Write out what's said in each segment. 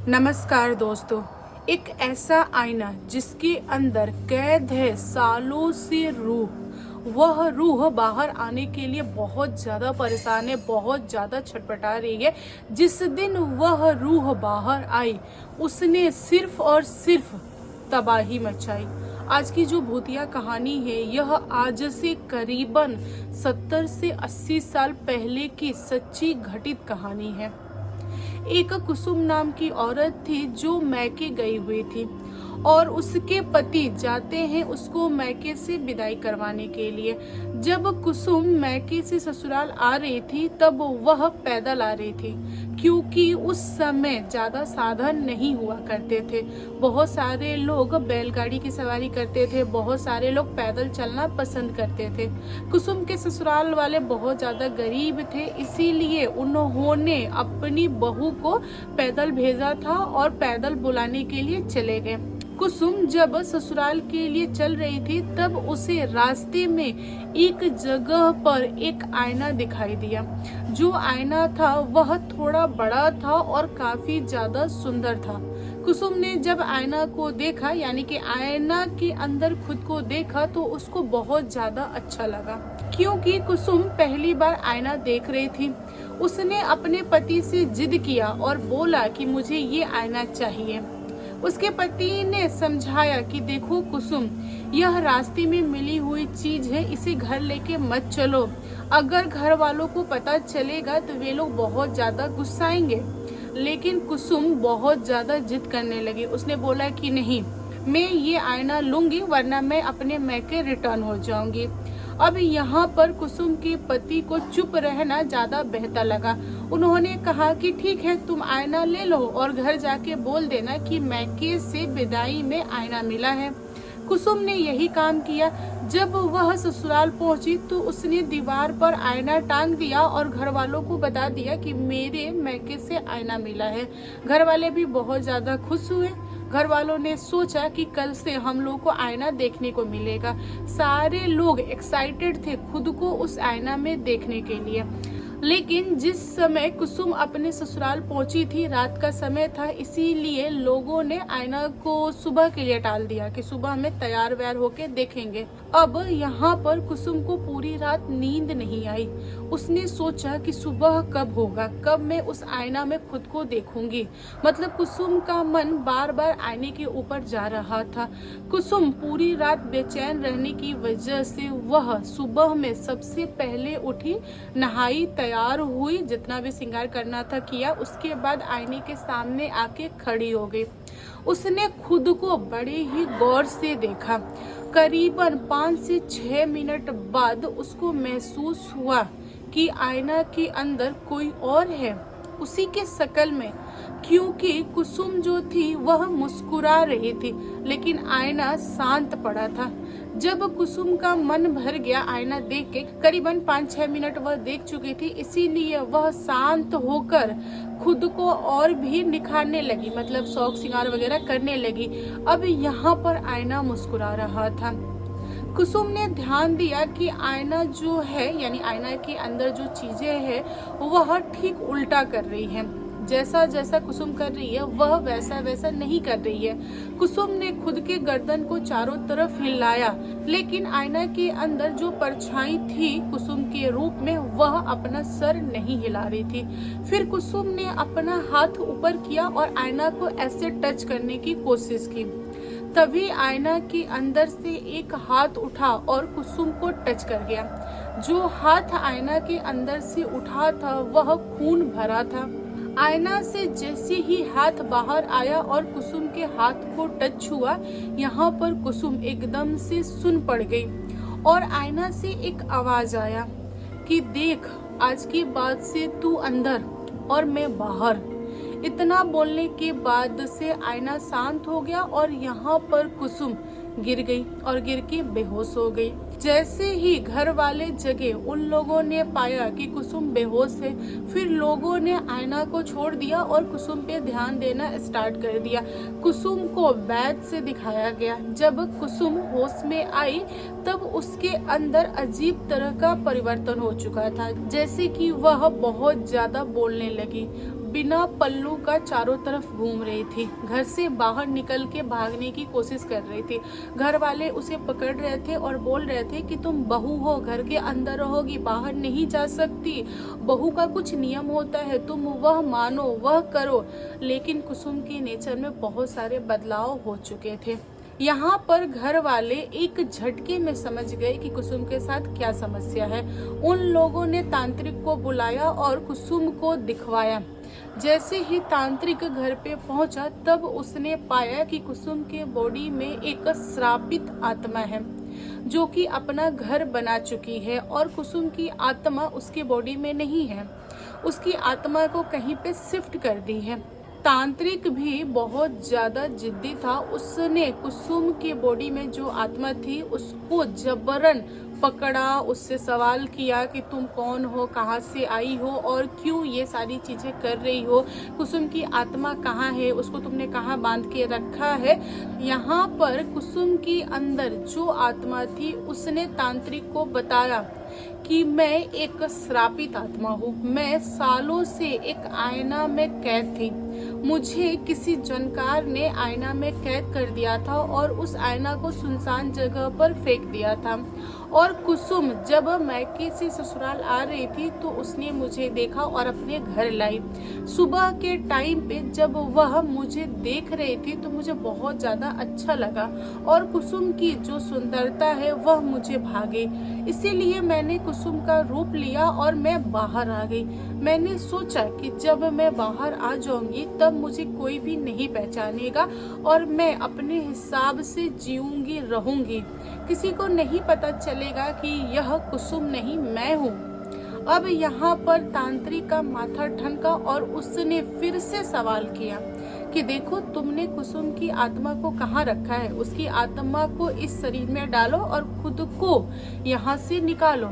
नमस्कार दोस्तों। एक ऐसा आईना जिसके अंदर कैद है सालों से रूह। वह रूह बाहर आने के लिए बहुत ज़्यादा परेशान है, बहुत ज़्यादा छटपटा रही है। जिस दिन वह रूह बाहर आई उसने सिर्फ और सिर्फ तबाही मचाई। आज की जो भूतिया कहानी है यह आज से करीबन 70 से 80 साल पहले की सच्ची घटित कहानी है। एक कुसुम नाम की औरत थी जो मैके गई हुई थी और उसके पति जाते हैं उसको मैके से विदाई करवाने के लिए। जब कुसुम मैके से ससुराल आ रही थी तब वह पैदल आ रही थी, क्योंकि उस समय ज्यादा साधन नहीं हुआ करते थे। बहुत सारे लोग बैलगाड़ी की सवारी करते थे, बहुत सारे लोग पैदल चलना पसंद करते थे। कुसुम के ससुराल वाले बहुत ज्यादा गरीब थे, इसीलिए उन्होंने अपनी बहू को पैदल भेजा था और पैदल बुलाने के लिए चले गए। कुसुम जब ससुराल के लिए चल रही थी तब उसे रास्ते में एक जगह पर एक आईना दिखाई दिया। जो आईना था वह थोड़ा बड़ा था और काफी ज्यादा सुंदर था। कुसुम ने जब आईना को देखा, यानी कि आईना के अंदर खुद को देखा, तो उसको बहुत ज्यादा अच्छा लगा, क्योंकि कुसुम पहली बार आईना देख रही थी। उसने अपने पति से जिद किया और बोला कि मुझे ये आईना चाहिए। उसके पति ने समझाया कि देखो कुसुम, यह रास्ते में मिली हुई चीज है, इसे घर लेके मत चलो। अगर घर वालों को पता चलेगा तो वे लोग बहुत ज्यादा गुस्साएंगे। लेकिन कुसुम बहुत ज्यादा जिद करने लगी। उसने बोला कि नहीं, मैं ये आईना लूंगी वरना मैं अपने मैके रिटर्न हो जाऊंगी। अब यहाँ पर कुसुम के पति को चुप रहना ज्यादा बेहतर लगा। उन्होंने कहा कि ठीक है, तुम आईना ले लो और घर जाके बोल देना कि मैके से विदाई में आईना मिला है। कुसुम ने यही काम किया। जब वह ससुराल पहुंची तो उसने दीवार पर आईना टांग दिया और घर वालों को बता दिया कि मेरे मैके से आईना मिला है। घर वाले भी बहुत ज्यादा खुश हुए। घर वालों ने सोचा कि कल से हम लोग को आईना देखने को मिलेगा। सारे लोग एक्साइटेड थे खुद को उस आईना में देखने के लिए। लेकिन जिस समय कुसुम अपने ससुराल पहुंची थी, रात का समय था, इसीलिए लोगों ने आईना को सुबह के लिए टाल दिया कि सुबह में तैयार व्यार होके देखेंगे। अब यहाँ पर कुसुम को पूरी रात नींद नहीं आई। उसने सोचा कि सुबह कब होगा, कब मैं उस आईना में खुद को देखूंगी। मतलब कुसुम का मन बार बार आईने के ऊपर जा रहा था। कुसुम पूरी रात बेचैन रहने की वजह से वह सुबह में सबसे पहले उठी, नहाई, तैयार हुई, जितना भी श्रृंगार करना था किया। उसके बाद आईने के सामने आके खड़ी हो गई। उसने खुद को बड़े ही गौर से देखा। करीबन 5 से 6 मिनट बाद उसको महसूस हुआ कि आईना के अंदर कोई और है, उसी के शक्ल में। क्योंकि कुसुम जो थी वह मुस्कुरा रही थी, लेकिन आईना शांत पड़ा था। जब कुसुम का मन भर गया आईना देख के, करीबन 5-6 मिनट वह देख चुकी थी, इसीलिए वह शांत होकर खुद को और भी निखारने लगी, मतलब शौक श्रृंगार वगैरह करने लगी। अब यहाँ पर आईना मुस्कुरा रहा था। कुसुम ने ध्यान दिया कि आईना जो है, यानी आईना के अंदर जो चीजें हैं वह ठीक उल्टा कर रही है। जैसा जैसा कुसुम कर रही है वह वैसा वैसा नहीं कर रही है। कुसुम ने खुद के गर्दन को चारों तरफ हिलाया, लेकिन आईना के अंदर जो परछाई थी कुसुम के रूप में वह अपना सर नहीं हिला रही थी। फिर कुसुम ने अपना हाथ ऊपर किया और आईना को ऐसे टच करने की कोशिश की। तभी आईना के अंदर से एक हाथ उठा और कुसुम को टच कर गया। जो हाथ आईना के अंदर से उठा था वह खून भरा था। आईना से जैसे ही हाथ बाहर आया और कुसुम के हाथ को टच हुआ, यहाँ पर कुसुम एकदम से सुन पड़ गई और आईना से एक आवाज आया कि देख, आज के बाद से तू अंदर और मैं बाहर। इतना बोलने के बाद से आईना शांत हो गया और यहाँ पर कुसुम गिर गई और गिर के बेहोश हो गई। जैसे ही घर वाले जगे, उन लोगों ने पाया कि कुसुम बेहोश है। फिर लोगों ने आईना को छोड़ दिया और कुसुम पे ध्यान देना स्टार्ट कर दिया। कुसुम को वैद्य से दिखाया गया। जब कुसुम होश में आई तब उसके अंदर अजीब तरह का परिवर्तन हो चुका था, जैसे कि वह बहुत ज्यादा बोलने लगी। बिना पल्लू का चारों तरफ घूम रही थी। घर से बाहर निकल के भागने की कोशिश कर रही थी। घर वाले उसे पकड़ रहे थे और बोल रहे थे कि तुम बहू हो, घर के अंदर रहोगी, बाहर नहीं जा सकती, बहू का कुछ नियम होता है, तुम वह मानो, वह करो। लेकिन कुसुम के नेचर में बहुत सारे बदलाव हो चुके थे। यहाँ पर घर वाले एक झटके में समझ गए कि कुसुम के साथ क्या समस्या है। उन लोगों ने तांत्रिक को बुलाया और कुसुम को दिखवाया। जैसे ही तांत्रिक घर पे पहुंचा तब उसने पाया कि कुसुम के बॉडी में एक श्रापित आत्मा है जो कि अपना घर बना चुकी है और कुसुम की आत्मा उसके बॉडी में नहीं है, उसकी आत्मा को कहीं पे शिफ्ट कर दी है। तांत्रिक भी बहुत ज्यादा जिद्दी था। उसने कुसुम के बॉडी में जो आत्मा थी उसको जबरन पकड़ा, उससे सवाल किया कि तुम कौन हो, कहाँ से आई हो और क्यों ये सारी चीजें कर रही हो, कुसुम की आत्मा कहाँ है, उसको तुमने कहाँ बांध के रखा है। यहाँ पर कुसुम की अंदर जो आत्मा थी उसने तांत्रिक को बताया कि मैं एक श्रापित आत्मा हूँ, मैं सालों से एक आयना में कैद थी, मुझे किसी जानकार ने आयना में कैद कर दिया था और उस आयना को सुनसान जगह पर फेंक दिया था। और कुसुम जब मैके से ससुराल आ रही थी तो उसने मुझे देखा और अपने घर लाई। सुबह के टाइम पे जब वह मुझे देख रही थी तो मुझे बहुत ज्यादा अच्छा लगा और कुसुम की जो सुंदरता है वह मुझे भागे, इसीलिए मैंने कुसुम का रूप लिया और मैं बाहर आ गई। मैंने सोचा कि जब मैं बाहर आ जाऊंगी तब मुझे कोई भी नहीं पहचानेगा और मैं अपने हिसाब से जीऊंगी, रहूंगी, किसी को नहीं पता चलेगा कि यह कुसुम नहीं मैं हूँ। अब यहाँ पर तांत्रिक का माथा ठनका और उसने फिर से सवाल किया कि देखो तुमने कुसुम की आत्मा को कहाँ रखा है, उसकी आत्मा को इस शरीर में डालो और खुद को यहाँ से निकालो।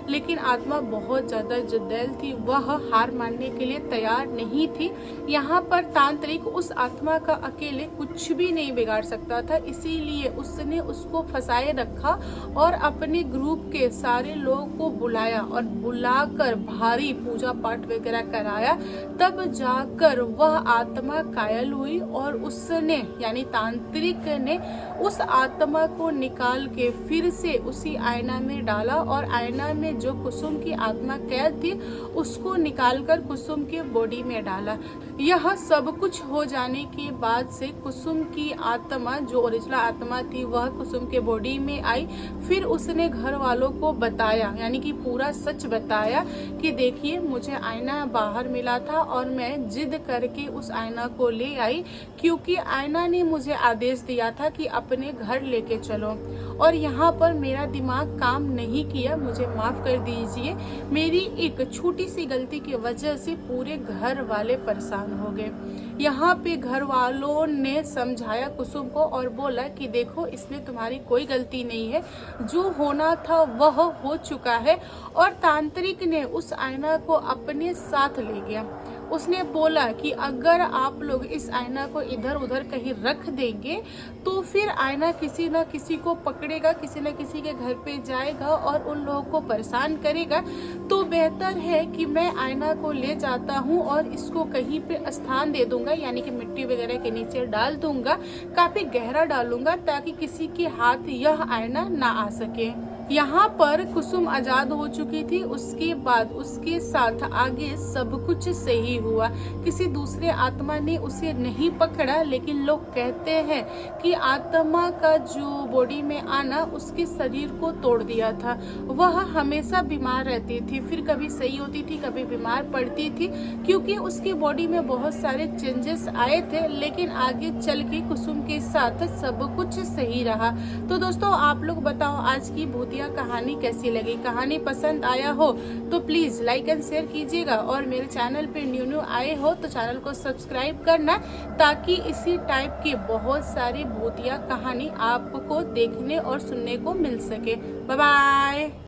लेकिन आत्मा बहुत ज्यादा जिद्दैल थी, वह हार मानने के लिए तैयार नहीं थी। यहाँ पर तांत्रिक उस आत्मा का अकेले कुछ भी नहीं बिगाड़ सकता था, इसीलिए उसने उसको फंसाए रखा और अपने ग्रुप के सारे लोगों को बुलाया और बुलाकर भारी पूजा पाठ वगैरह कराया। तब जाकर वह आत्मा कायल हुई और उसने यानी तांत्रिक ने उस आत्मा को निकाल के फिर से उसी आयना में डाला और आयना में जो कुसुम की आत्मा कैद थी उसको निकालकर कुसुम के बॉडी में डाला। यह सब कुछ हो जाने के बाद से कुसुम की आत्मा जो ओरिजिनल आत्मा थी वह कुसुम के बॉडी में आई। फिर उसने घर वालों को बताया, यानी कि पूरा सच बताया कि देखिए मुझे आयना बाहर मिला था और मैं जिद करके उस आयना को ले आई क्योंकि आयना ने मुझे आदेश दिया था कि अपने घर लेके चलो और यहाँ पर मेरा दिमाग काम नहीं किया, मुझे माफ कर दीजिए। मेरी एक छोटी सी गलती की वजह से पूरे घर वाले परेशान हो गए। यहाँ पे घर वालों ने समझाया कुसुम को और बोला कि देखो इसमें तुम्हारी कोई गलती नहीं है, जो होना था वह हो चुका है। और तांत्रिक ने उस आयना को अपने साथ ले गया। उसने बोला कि अगर आप लोग इस आयना को इधर उधर कहीं रख देंगे तो फिर आयना किसी न किसी को पकड़ेगा, किसी न किसी के घर पे जाएगा और उन लोगों को परेशान करेगा। तो बेहतर है कि मैं आयना को ले जाता हूँ और इसको कहीं पे स्थान दे दूंगा, यानी कि मिट्टी वगैरह के नीचे डाल दूंगा, काफी गहरा डालूंगा ताकि किसी के हाथ यह आयना ना आ सके। यहाँ पर कुसुम आजाद हो चुकी थी। उसके बाद उसके साथ आगे सब कुछ सही हुआ। किसी दूसरे आत्मा ने उसे नहीं पकड़ा, लेकिन लोग कहते हैं कि आत्मा का जो बॉडी में आना उसके शरीर को तोड़ दिया था। वह हमेशा बीमार रहती थी, फिर कभी सही होती थी, कभी बीमार पड़ती थी, क्योंकि उसकी बॉडी में बहुत सारे चेंजेस आए थे। लेकिन आगे चल के कुसुम के साथ सब कुछ सही रहा। तो दोस्तों आप लोग बताओ आज की भूतिया कहानी कैसी लगी। कहानी पसंद आया हो तो प्लीज लाइक एंड शेयर कीजिएगा और मेरे चैनल पे न्यू आए हो तो चैनल को सब्सक्राइब करना, ताकि इसी टाइप की बहुत सारी भूतिया कहानी आपको देखने और सुनने को मिल सके। Bye bye.